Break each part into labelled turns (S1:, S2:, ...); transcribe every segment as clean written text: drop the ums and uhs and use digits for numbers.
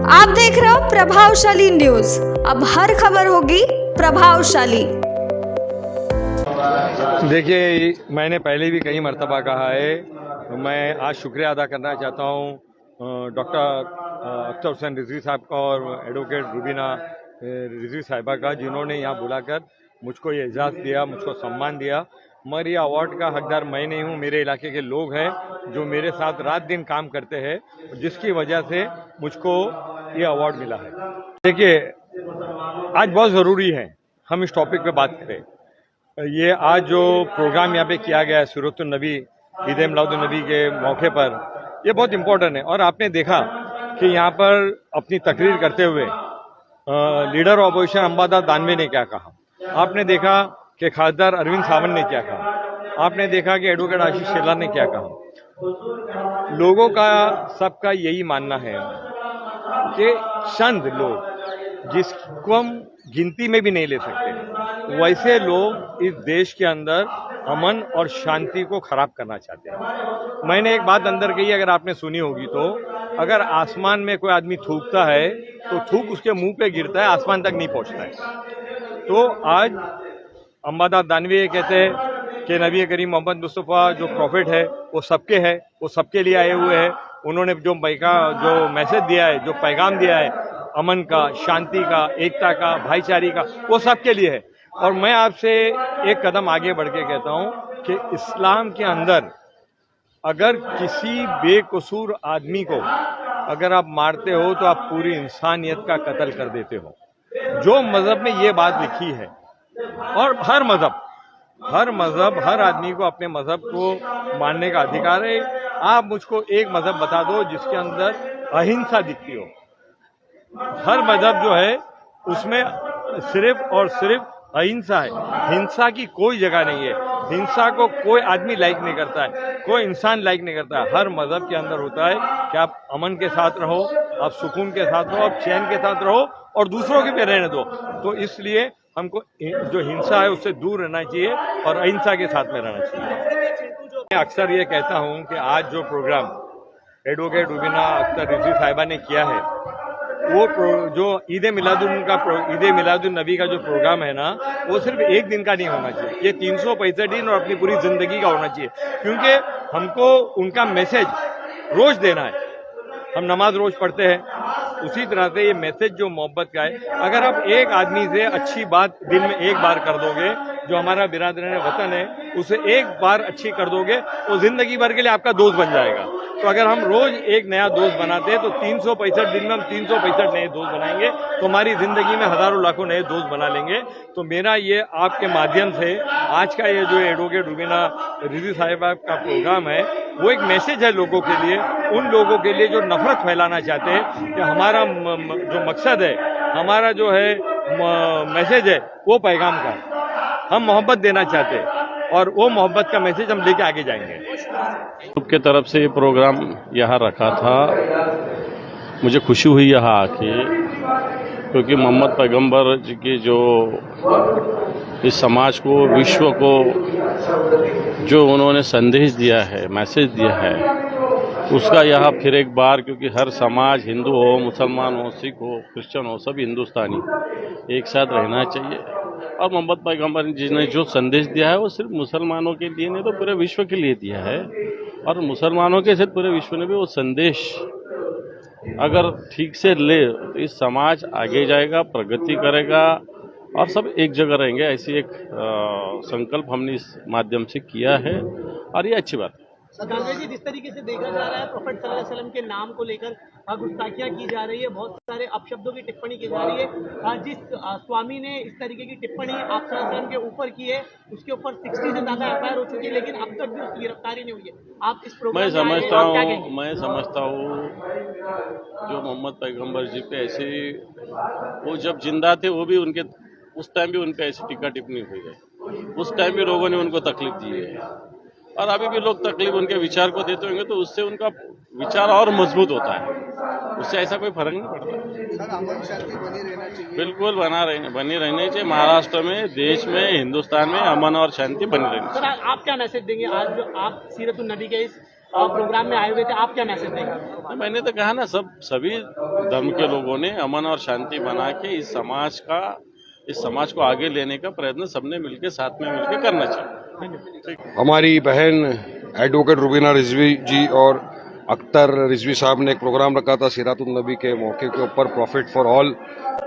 S1: आप देख रहे हो प्रभावशाली न्यूज। अब हर खबर होगी प्रभावशाली।
S2: देखिए, मैंने पहले भी कई मर्तबा कहा है, मैं आज शुक्रिया अदा करना चाहता हूँ डॉक्टर अख्तर हुसैन रिजवी साहब का और एडवोकेट रुबीना रिजवी साहिबा का, जिन्होंने यहाँ बुलाकर मुझको ये एजाज़ दिया, मुझको सम्मान दिया। मगर ये अवार्ड का हकदार मैं नहीं हूँ, मेरे इलाके के लोग हैं जो मेरे साथ रात दिन काम करते हैं, जिसकी वजह से मुझको ये अवार्ड मिला है। देखिए, आज बहुत ज़रूरी है हम इस टॉपिक पे बात करें। ये आज जो प्रोग्राम यहाँ पे किया गया है सूरतुन नबी, ईद मिलादुन नबी के मौके पर, ये बहुत इम्पोर्टेंट है। और आपने देखा कि यहाँ पर अपनी तकरीर करते हुए leader of opposition Ambadas Danve ने क्या कहा, आपने देखा कि खासदार अरविंद सावंत ने क्या कहा, आपने देखा कि एडवोकेट आशीष शेलार ने क्या कहा। लोगों का सबका यही मानना है कि चंद लोग जिसको हम गिनती में भी नहीं ले सकते, वैसे लोग इस देश के अंदर अमन और शांति को खराब करना चाहते हैं। मैंने एक बात अंदर कही, अगर आपने सुनी होगी तो, अगर आसमान में कोई आदमी थूकता है तो थूक उसके मुंह पे गिरता है, आसमान तक नहीं पहुंचता है। तो आज अंबादास दानवे ये कहते हैं कि नबी करीम मोहम्मद मुस्तफ़ा जो प्रॉफिट है वो सबके है, वो सबके लिए आए हुए हैं। उन्होंने जो मैसेज दिया है, जो पैगाम दिया है अमन का, शांति का, एकता का, भाईचारे का, वो सबके लिए है। और मैं आपसे एक कदम आगे बढ़ के कहता हूं कि इस्लाम के अंदर अगर किसी बेकसूर आदमी को अगर आप मारते हो तो आप पूरी इंसानियत का कत्ल कर देते हो। जो मजहब में ये बात लिखी है, और हर मजहब हर आदमी को अपने मजहब को मानने का अधिकार है। आप मुझको एक मजहब बता दो जिसके अंदर अहिंसा दिखती हो। हर मजहब जो है उसमें सिर्फ और सिर्फ अहिंसा है, हिंसा की कोई जगह नहीं है। हिंसा को कोई आदमी लाइक नहीं करता है, कोई इंसान लाइक नहीं करता है। हर मजहब के अंदर होता है कि आप अमन के साथ रहो, आप सुकून के साथ रहो, आप चैन के साथ रहो और दूसरों के भी रहने दो। तो इसलिए हमको जो हिंसा है उससे दूर रहना चाहिए और अहिंसा के साथ में रहना चाहिए। मैं अक्सर ये कहता हूँ कि आज जो प्रोग्राम एडवोकेट रुबीना अख्तर रिजवी साहिबा ने किया है, वो जो ईद मिलादुन नबी का जो प्रोग्राम है ना, वो सिर्फ एक दिन का नहीं होना चाहिए, ये 365 दिन और अपनी पूरी जिंदगी का होना चाहिए। क्योंकि हमको उनका मैसेज रोज देना है। हम नमाज रोज पढ़ते हैं, उसी तरह से ये मैसेज जो मोहब्बत का है, अगर आप एक आदमी से अच्छी बात दिन में एक बार कर दोगे, जो हमारा बिरादरान वतन है उसे एक बार अच्छी कर दोगे, वो जिंदगी भर के लिए आपका दोस्त बन जाएगा। तो अगर हम रोज एक नया दोस्त बनाते हैं तो 365 दिन में हम 365 नए दोस्त बनाएंगे, तो हमारी जिंदगी में हजारों लाखों नए दोस्त बना लेंगे। तो मेरा ये आपके माध्यम से आज का ये जो एडवोकेट रुबीना रिजवी साहिबा का प्रोग्राम है, वो एक मैसेज है लोगों के लिए, उन लोगों के लिए जो नफरत फैलाना चाहते हैं कि हमारा जो मकसद है, हमारा जो है मैसेज है, वो पैगाम का हम मोहब्बत देना चाहते हैं और वो मोहब्बत का मैसेज हम लेके आगे जाएंगे।
S3: की तरफ से ये प्रोग्राम यहाँ रखा था, मुझे खुशी हुई यहाँ आके, क्योंकि मोहम्मद पैगंबर जी की जो इस समाज को, विश्व को जो उन्होंने संदेश दिया है, मैसेज दिया है, उसका यहाँ फिर एक बार, क्योंकि हर समाज, हिंदू हो, मुसलमान हो, सिख हो, क्रिश्चियन हो, सभी हिंदुस्तानी एक साथ रहना चाहिए। और मोहम्मद पैगंबर जी ने जो संदेश दिया है वो सिर्फ मुसलमानों के लिए नहीं तो पूरे विश्व के लिए दिया है। और मुसलमानों के साथ पूरे विश्व ने भी वो संदेश अगर ठीक से ले तो इस समाज आगे जाएगा, प्रगति करेगा और सब एक जगह रहेंगे। ऐसी एक संकल्प हमने इस माध्यम से किया है और ये अच्छी बात है।
S4: दानवे जी, जिस तरीके से देखा जा रहा है प्रोफेट सल्लल्लाहु अलैहि वसल्लम के नाम को लेकर गुस्ताखियां की जा रही है, बहुत सारे अपशब्दों की टिप्पणी की जा रही है। जिस स्वामी ने इस तरीके की टिप्पणी आप सल्लल्लाहु अलैहि वसल्लम के ऊपर की है, उसके ऊपर 60 से ज्यादा एफआईआर हो चुकी है, लेकिन अब तक भी उसकी गिरफ्तारी नहीं हुई है। आप इस प्रोग्राम
S3: मैं समझता हूँ जो मोहम्मद पैगंबर जी पे ऐसे, वो जब जिंदा थे वो भी उनके उस टाइम भी उन पे ऐसी टीका टिप्पणी हुई है, उस टाइम भी लोगों ने उनको तकलीफ दी है और अभी भी लोग तकलीफ उनके विचार को देते होंगे, तो उससे उनका विचार और मजबूत होता है, उससे ऐसा कोई फर्क नहीं पड़ता।
S5: सर, अमन शांति बनी रहना चाहिए।
S3: बिल्कुल बनी रहनी चाहिए। महाराष्ट्र में, देश में, हिंदुस्तान में अमन और शांति बनी रहनी चाहिए।
S4: सर, आप क्या मैसेज देंगे आज जो आप सीरतुन नबी के इस प्रोग्राम में आए हुए थे, आप क्या मैसेज देंगे?
S3: मैंने तो कहा ना, सभी धर्म के लोगों ने अमन और शांति बना के इस समाज को आगे लेने का प्रयत्न सबने मिलकर साथ में मिलकर करना चाहिए।
S6: हमारी बहन एडवोकेट रुबीना रिजवी जी और अख्तर रिजवी साहब ने एक प्रोग्राम रखा था सीरातुन नबी के मौके के ऊपर, प्रॉफिट फॉर ऑल।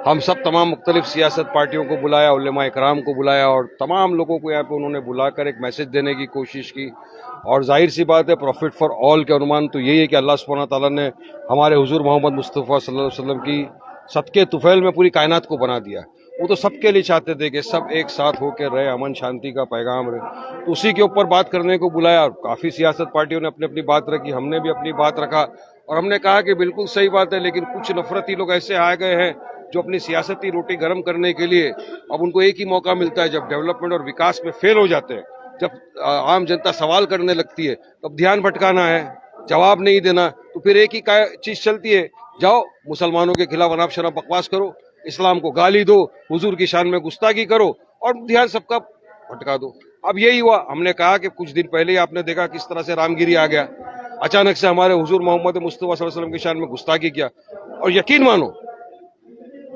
S6: हम सब तमाम मुख्तलिफ सियासत पार्टियों को बुलाया, उलेमा इकराम को बुलाया और तमाम लोगों को यहाँ पे उन्होंने बुलाकर एक मैसेज देने की कोशिश की। और जाहिर सी बात है, प्रॉफिट फॉर ऑल के अनुमान तो यही है कि अल्लाह सुब्हानहू व तआला ने हमारे हुजूर मोहम्मद मुस्तफ़ा सल्लल्लाहु अलैहि वसल्लम की सदके तुफैल में पूरी कायनात को बना दिया। वो तो सबके लिए चाहते थे कि सब एक साथ होकर रहे, अमन शांति का पैगाम रहे, तो उसी के ऊपर बात करने को बुलाया। और काफ़ी सियासत पार्टियों ने अपनी अपनी बात रखी, हमने भी अपनी बात रखा और हमने कहा कि बिल्कुल सही बात है, लेकिन कुछ नफरती लोग ऐसे आ गए हैं जो अपनी सियासती रोटी गर्म करने के लिए अब उनको एक ही मौका मिलता है, जब डेवलपमेंट और विकास में फेल हो जाते हैं, जब आम जनता सवाल करने लगती है, तब ध्यान भटकाना है, जवाब नहीं देना, तो फिर एक ही चीज चलती है, जाओ मुसलमानों के खिलाफ अनाप शनाप बकवास करो, इस्लाम को गाली दो, हुजूर की शान में गुस्ताखी करो और ध्यान सबका भटका दो। अब यही हुआ। हमने कहा कि कुछ दिन पहले ही आपने देखा किस तरह से रामगिरी आ गया, अचानक से हमारे हुजूर मोहम्मद मुस्तफ़ा सल्लल्लाहु अलैहि वसल्लम की शान में गुस्ताखी किया। और यकीन मानो,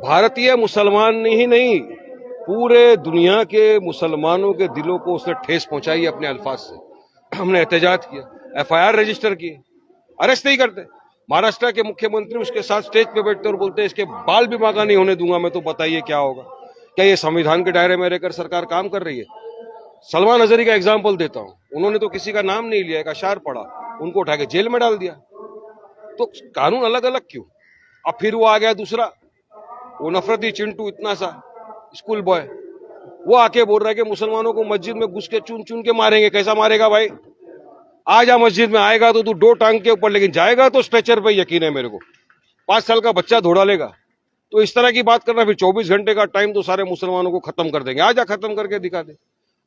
S6: भारतीय मुसलमान ही नहीं, पूरे दुनिया के मुसलमानों के दिलों को उसने ठेस पहुंचाई अपने अल्फाज से। हमने एहतजाज किया, FIR रजिस्टर किए, अरेस्ट नहीं करते। महाराष्ट्र के मुख्यमंत्री उसके साथ स्टेज पे बैठते और बोलते हैं इसके बाल भी मांगा नहीं होने दूंगा मैं, तो बताइए क्या होगा? क्या ये संविधान के दायरे में रहकर सरकार काम कर रही है? सलमान अजहरी का एग्जाम्पल देता हूं, उन्होंने तो किसी का नाम नहीं लिया, एक अशार पढ़ा, उनको उठा के जेल में डाल दिया। तो कानून अलग अलग क्यों? अब फिर वो आ गया दूसरा, वो नफरती चिंटू, इतना सा स्कूल बॉय, वो आके बोल रहा है कि मुसलमानों को मस्जिद में घुस के चुन चुन के मारेंगे। कैसा मारेगा भाई? आ जा मस्जिद में, आएगा तो तू 2 टांग के ऊपर, लेकिन जाएगा तो स्ट्रेचर पे, यकीन है मेरे को। 5 साल का बच्चा दौड़ा लेगा। तो इस तरह की बात करना, फिर 24 घंटे का टाइम तो सारे मुसलमानों को खत्म कर देंगे, आजा खत्म करके दिखा दे।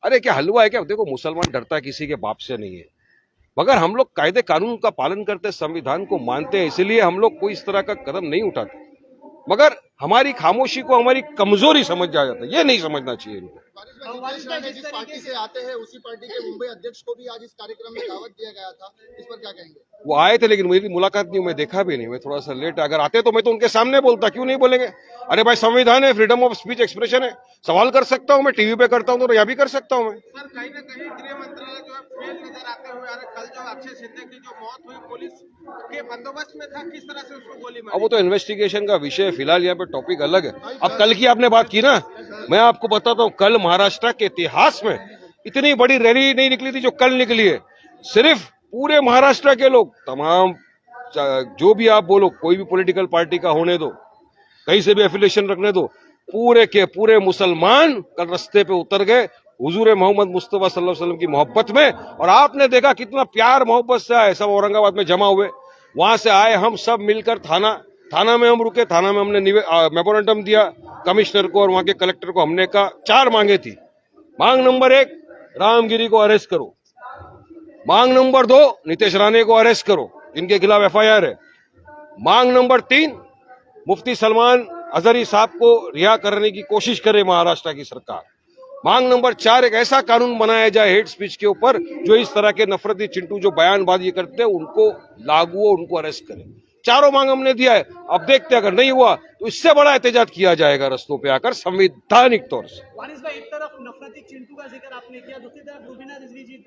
S6: अरे क्या हलवा है क्या? देखो, मुसलमान डरता किसी के बाप से नहीं है, मगर हम लोग कायदे कानून का पालन करते, संविधान को मानते हैं, इसलिए हम लोग कोई इस तरह का कदम नहीं उठाते। मगर हमारी खामोशी को हमारी कमजोरी समझ जा जाता है, ये नहीं समझना चाहिए इनको।
S5: जिस पार्टी से आते हैं उसी पार्टी के मुंबई अध्यक्ष को भी आज इस कार्यक्रम में दावत दिया गया था, इस पर क्या कहेंगे?
S6: वो आए थे, लेकिन मेरी मुलाकात नहीं, मैं देखा भी नहीं, मैं थोड़ा सा लेट। अगर आते तो मैं तो उनके सामने बोलता, क्यों नहीं बोलेंगे? अरे भाई, संविधान है, फ्रीडम ऑफ स्पीच एक्सप्रेशन है, सवाल कर सकता हूं मैं, टीवी पे करता हूं तो यहाँ भी कर सकता हूं मैं।
S5: सर, कहीं ना कहीं गृह मंत्रालय जो है फेल नजर आते हुए, अरे कल जो अक्षय सिंह की जो मौत हुई पुलिस के बंदोबस्त में था, किस तरह से उसको गोली मारी?
S6: अब वो तो इन्वेस्टिगेशन का विषय है, फिलहाल यहाँ पे टॉपिक अलग है। अब कल की आपने बात की ना, मैं आपको बताता हूँ, कल महाराष्ट्र के इतिहास में इतनी बड़ी रैली नहीं निकली थी जो कल निकली है। सिर्फ पूरे महाराष्ट्र के लोग, तमाम जो भी आप बोलो, कोई भी पॉलिटिकल पार्टी का होने दो, कहीं से भी एफिलिएशन रखने दो, पूरे के पूरे मुसलमान कल रास्ते पे उतर गए हुजूर मोहम्मद मुस्तफ़ा सल्लल्लाहु अलैहि वसल्लम की मोहब्बत में। और आपने देखा कितना प्यार मोहब्बत से आए, सब औरंगाबाद में जमा हुए, वहां से आए, हम सब मिलकर थाना में हम रुके, थाना में हमने मेमोरेंडम दिया कमिश्नर को और वहां के कलेक्टर को। हमने कहा 4 मांगे थी। मांग नंबर 1, रामगिरी को अरेस्ट करो। मांग नंबर 2, नीतीश राणे को अरेस्ट करो, इनके खिलाफ FIR है। मांग नंबर 3, मुफ्ती सलमान अजहरी साहब को रिहा करने की कोशिश करे महाराष्ट्र की सरकार। मांग नंबर 4, एक ऐसा कानून बनाया जाए हेट स्पीच के ऊपर, जो इस तरह के नफरती चिंटू जो बयानबाजी करते हैं उनको लागू हो, उनको अरेस्ट करे। 4 मांग हमने दिया है। अब देखते हैं, अगर नहीं हुआ तो इससे बड़ा एहतजाज किया जाएगा रस्तों पे आकर, संवैधानिक तौर से।
S4: वारिस भाई, एक तरफ नफरती चिंटू का जिक्र आपने किया, दूसरी तरफ रुबीना रिजवी जी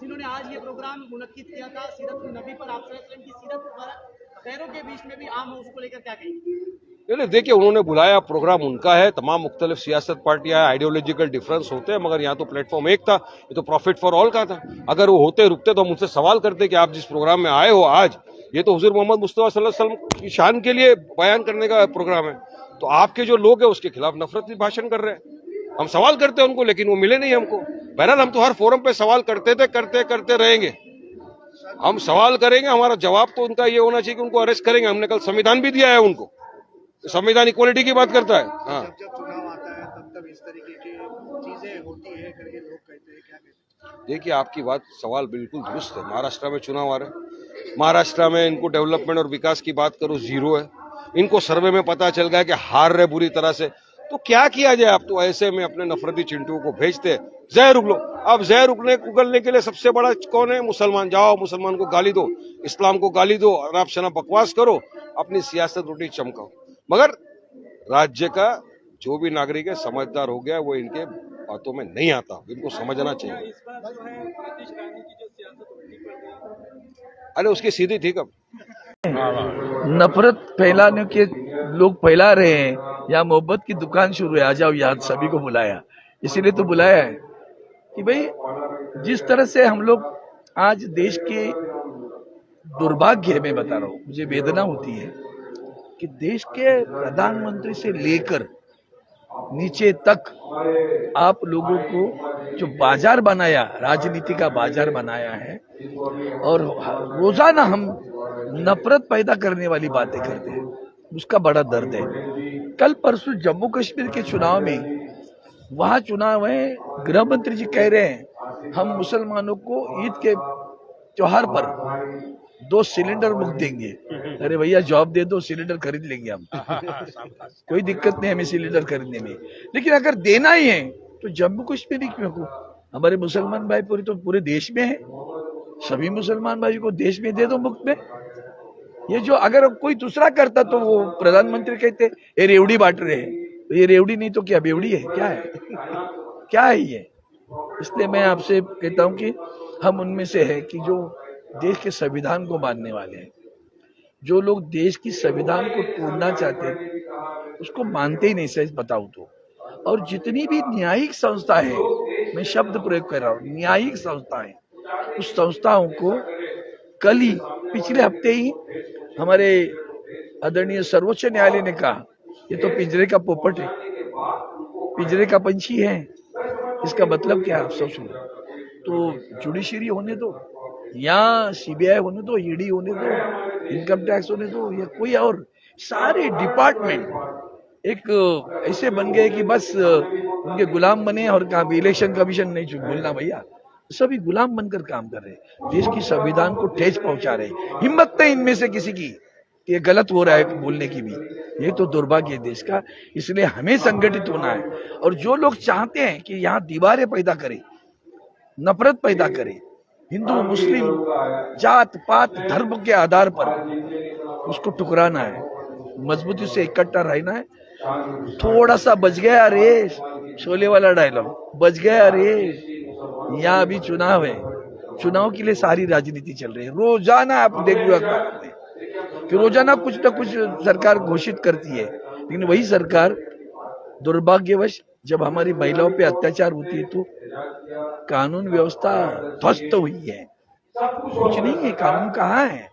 S4: जिन्होंने आज ये प्रोग्राम मुनक्किद किया था सीरत नबी पर, आप की सीरत मुबारक खैरों के बीच में भी आम हो, उसको लेकर क्या कहेंगे?
S6: देखिए, उन्होंने बुलाया, प्रोग्राम उनका है, तमाम मुख्तलिफ सियासत पार्टियां, आइडियोलॉजिकल डिफरेंस होते हैं, मगर यहाँ तो प्लेटफॉर्म एक था, ये तो प्रॉफिट फॉर ऑल का था। अगर वो होते रुकते तो हम उनसे सवाल करते कि आप जिस प्रोग्राम में आए हो आज, ये तो हुजूर मोहम्मद मुस्तफ़ा सल्लल्लाहु अलैहि वसल्लम की शान के लिए बयान करने का प्रोग्राम है, तो आपके जो लोग हैं उसके खिलाफ नफरती भाषण कर रहे हैं। हम सवाल करते हैं उनको, लेकिन वो मिले नहीं हमको। बहरहाल, हम तो हर फोरम पे सवाल करते थे, करते रहेंगे। हम सवाल करेंगे, हमारा जवाब तो उनका ये होना चाहिए कि उनको अरेस्ट करेंगे। हमने कल संविधान भी दिया है उनको, संविधान इक्वालिटी की बात करता है। हाँ,
S5: जब चुनाव आता है तब इस तरीके की चीजें होती है करके लोग कहते हैं, क्या कहते हैं?
S6: देखिए, आपकी बात, सवाल बिल्कुल दुरुस्त है। महाराष्ट्र में चुनाव आ रहे हैं, महाराष्ट्र में इनको डेवलपमेंट और विकास की बात करो, 0 है। इनको सर्वे में पता चल गया कि हार रहे बुरी तरह से, तो क्या किया जाए? अब तो ऐसे में अपने नफरती चिंटुओं को भेजते, जहर उगलो। अब जहर उगलने के लिए सबसे बड़ा कौन है? मुसलमान। जाओ मुसलमान को गाली दो, इस्लाम को गाली दो, अनाप शनाप बकवास करो, अपनी सियासत रोटी चमकाओ। मगर राज्य का जो भी नागरिक है समझदार हो गया, वो इनके बातों में नहीं आता, इनको समझना चाहिए। अरे उसकी सीधी थी कब?
S7: नफरत फैलाने के लोग फैला रहे हैं, यहाँ मोहब्बत की दुकान शुरू है, आ जाओ यहाँ, सभी को बुलाया, इसीलिए तो बुलाया है कि भाई जिस तरह से हम लोग आज देश के दुर्भाग्य में बता रहा हूँ, मुझे वेदना होती है कि देश के प्रधानमंत्री से लेकर नीचे तक आप लोगों को जो बाजार बनाया, राजनीति का बाजार बनाया है, और रोजाना हम नफरत पैदा करने वाली बातें करते हैं, उसका बड़ा दर्द है। कल परसों जम्मू कश्मीर के चुनाव में, वहां चुनाव है, गृह मंत्री जी कह रहे हैं हम मुसलमानों को ईद के त्योहार पर 2 सिलेंडर मुफ्त देंगे। अरे भैया जॉब दे दो, सिलेंडर खरीद लेंगे हम, कोई दिक्कत नहीं हमें सिलेंडर खरीदने में। लेकिन अगर देना ही है तो जम्मू कश्मीर ही क्यों को? हमारे मुसलमान भाई पूरे देश में है, सभी मुसलमान भाई को देश में दे दो मुफ्त में। ये जो अगर कोई दूसरा करता तो वो प्रधानमंत्री कहते ये रेवड़ी बांट रहे हैं, तो ये रेवड़ी नहीं तो क्या बेवड़ी है? क्या है, क्या है ये? इसलिए मैं आपसे कहता हूं कि हम उनमें से है कि जो देश के संविधान को मानने वाले हैं, जो लोग देश की संविधान को तोड़ना चाहते हैं उसको मानते ही नहीं, सच बताऊं तो। और जितनी भी न्यायिक संस्था है, मैं शब्द प्रयोग कर रहा हूँ, न्यायिक संस्था है, उस संस्थाओं को कल ही, पिछले हफ्ते ही हमारे आदरणीय सर्वोच्च न्यायालय ने कहा ये तो पिंजरे का पोपट है, पिंजरे का पंछी है। इसका मतलब क्या है आप सोच लो। तो जुडिशरी होने दो, या सीबीआई होने दो, ईडी होने दो, इनकम टैक्स होने दो, या कोई और, सारे डिपार्टमेंट एक ऐसे बन गए कि बस उनके गुलाम बने। और कहा इलेक्शन कमीशन नहीं भूलना भैया, सभी गुलाम बनकर काम कर रहे हैं, देश की संविधान को ठेस पहुंचा रहे हैं। हिम्मत नहीं इनमें से किसी की, ये गलत हो रहा है बोलने की भी, ये तो दुर्भाग्य है देश का। इसलिए हमें संगठित होना है, और जो लोग चाहते हैं कि यहाँ दीवारें पैदा करें, नफरत पैदा करें, हिंदू मुस्लिम जात पात धर्म के आधार पर, उसको टुकराना है, मजबूती से इकट्ठा रहना है। थोड़ा सा बच गया रे, शोले वाला डायलॉग, बच गया रे। यहाँ अभी चुनाव है, चुनाव के लिए सारी राजनीति चल रही है। रोजाना आप देख लो कि रोजाना कुछ न कुछ सरकार घोषित करती है, लेकिन वही सरकार दुर्भाग्यवश जब हमारी महिलाओं पे अत्याचार होती है तो कानून व्यवस्था ध्वस्त हुई है, कुछ नहीं है। कानून कहाँ है,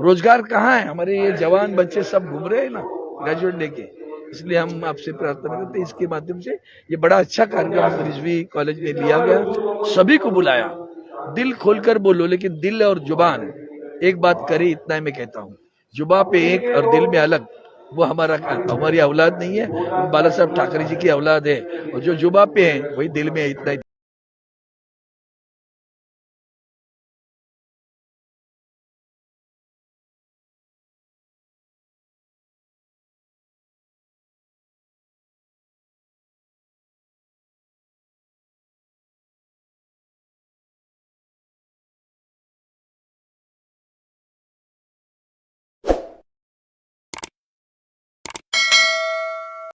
S7: रोजगार कहाँ है? हमारे ये जवान बच्चे सब घूम रहे हैं ना ग्रेजुएट लेके। इसलिए हम आपसे प्रार्थना करते हैं, इसके माध्यम से ये बड़ा अच्छा कार्यक्रम रिजवी कॉलेज में लिया गया, सभी को बुलाया, दिल खोलकर बोलो, लेकिन दिल और जुबान एक बात करे, इतना मैं कहता हूँ। जुबान पे एक और दिल में अलग, वो हमारी औलाद नहीं है, बाला साहब ठाकरे जी की औलाद है, और जो जुबान पे है वही दिल में है, इतना ही।